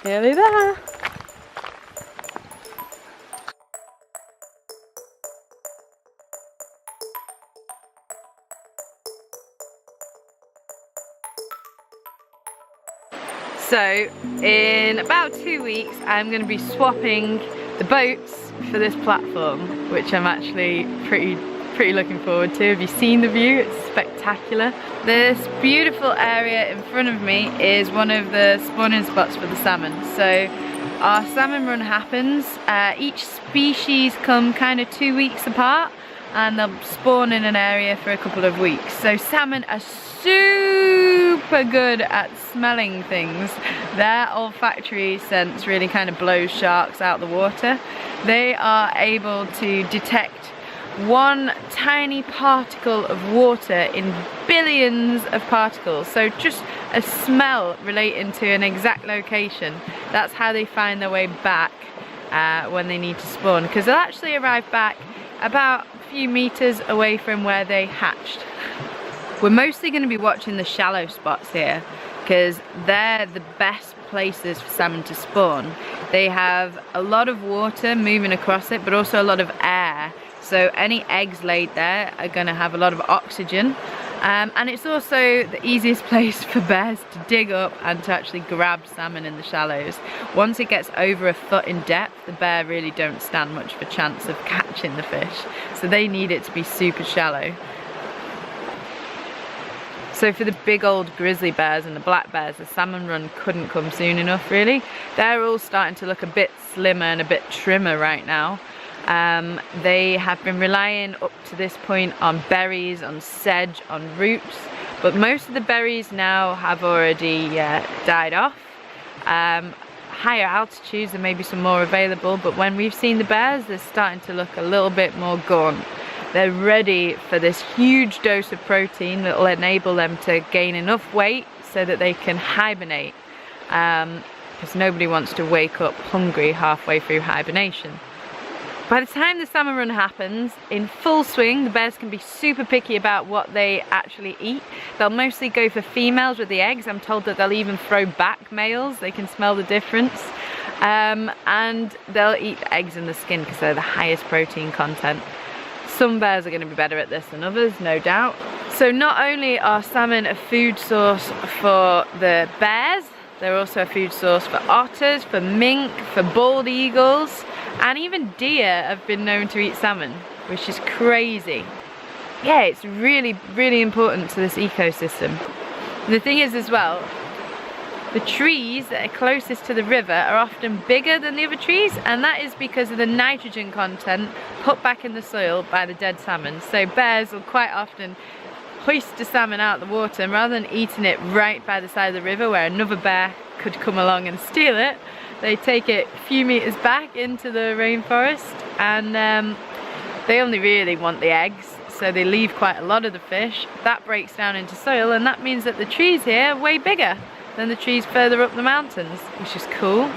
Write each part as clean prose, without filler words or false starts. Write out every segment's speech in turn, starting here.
Nearly there. So in about 2 weeks I'm going to be swapping the boats for this platform, which I'm actually pretty looking forward to. Have you seen the view? It's spectacular. This beautiful area in front of me is one of the spawning spots for the salmon. So our salmon run happens, each species come kind of 2 weeks apart, and they'll spawn in an area for a couple of weeks. So salmon are super good at smelling things. Their olfactory sense really kind of blows sharks out the water. They are able to detect one tiny particle of water in billions of particles. So just a smell relating to an exact location. That's how they find their way back when they need to spawn, because they'll actually arrive back about a few meters away from where they hatched. We're mostly going to be watching the shallow spots here because they're the best places for salmon to spawn. They have a lot of water moving across it, but also a lot of air. So any eggs laid there are going to have a lot of oxygen. And it's also the easiest place for bears to dig up and to actually grab salmon in the shallows. Once it gets over a foot in depth, the bear really don't stand much of a chance of catching the fish. So they need it to be super shallow. So for the big old grizzly bears and the black bears, the salmon run couldn't come soon enough really. They're all starting to look a bit slimmer and a bit trimmer right now. They have been relying up to this point on berries, on sedge, on roots, but most of the berries now have already died off. Higher altitudes there may be some more available, but when we've seen the bears, they're starting to look a little bit more gaunt. They're ready for this huge dose of protein that will enable them to gain enough weight so that they can hibernate, because nobody wants to wake up hungry halfway through hibernation. By the time the salmon run happens, in full swing, the bears can be super picky about what they actually eat. They'll mostly go for females with the eggs. I'm told that they'll even throw back males. They can smell the difference. And they'll eat the eggs and the skin because they're the highest protein content. Some bears are going to be better at this than others, no doubt. So not only are salmon a food source for the bears, they're also a food source for otters, for mink, for bald eagles, and even deer have been known to eat salmon, which is crazy. Yeah, it's really, really important to this ecosystem. The thing is as well, the trees that are closest to the river are often bigger than the other trees, and that is because of the nitrogen content put back in the soil by the dead salmon. So bears will quite often hoist the salmon out of the water, and rather than eating it right by the side of the river where another bear could come along and steal it, they take it a few meters back into the rainforest, and they only really want the eggs, so they leave quite a lot of the fish. That breaks down into soil, and that means that the trees here are way bigger than the trees further up the mountains, which is cool.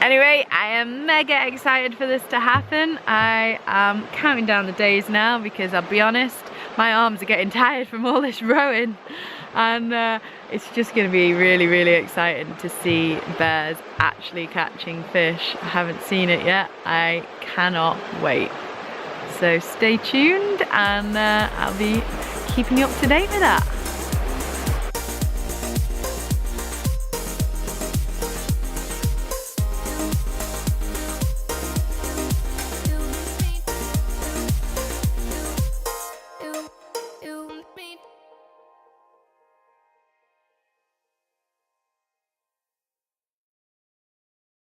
Anyway, I am mega excited for this to happen. I am counting down the days now because I'll be honest, my arms are getting tired from all this rowing, and it's just going to be really, really exciting to see bears actually catching fish. I haven't seen it yet. I cannot wait. So stay tuned, and I'll be keeping you up to date with that.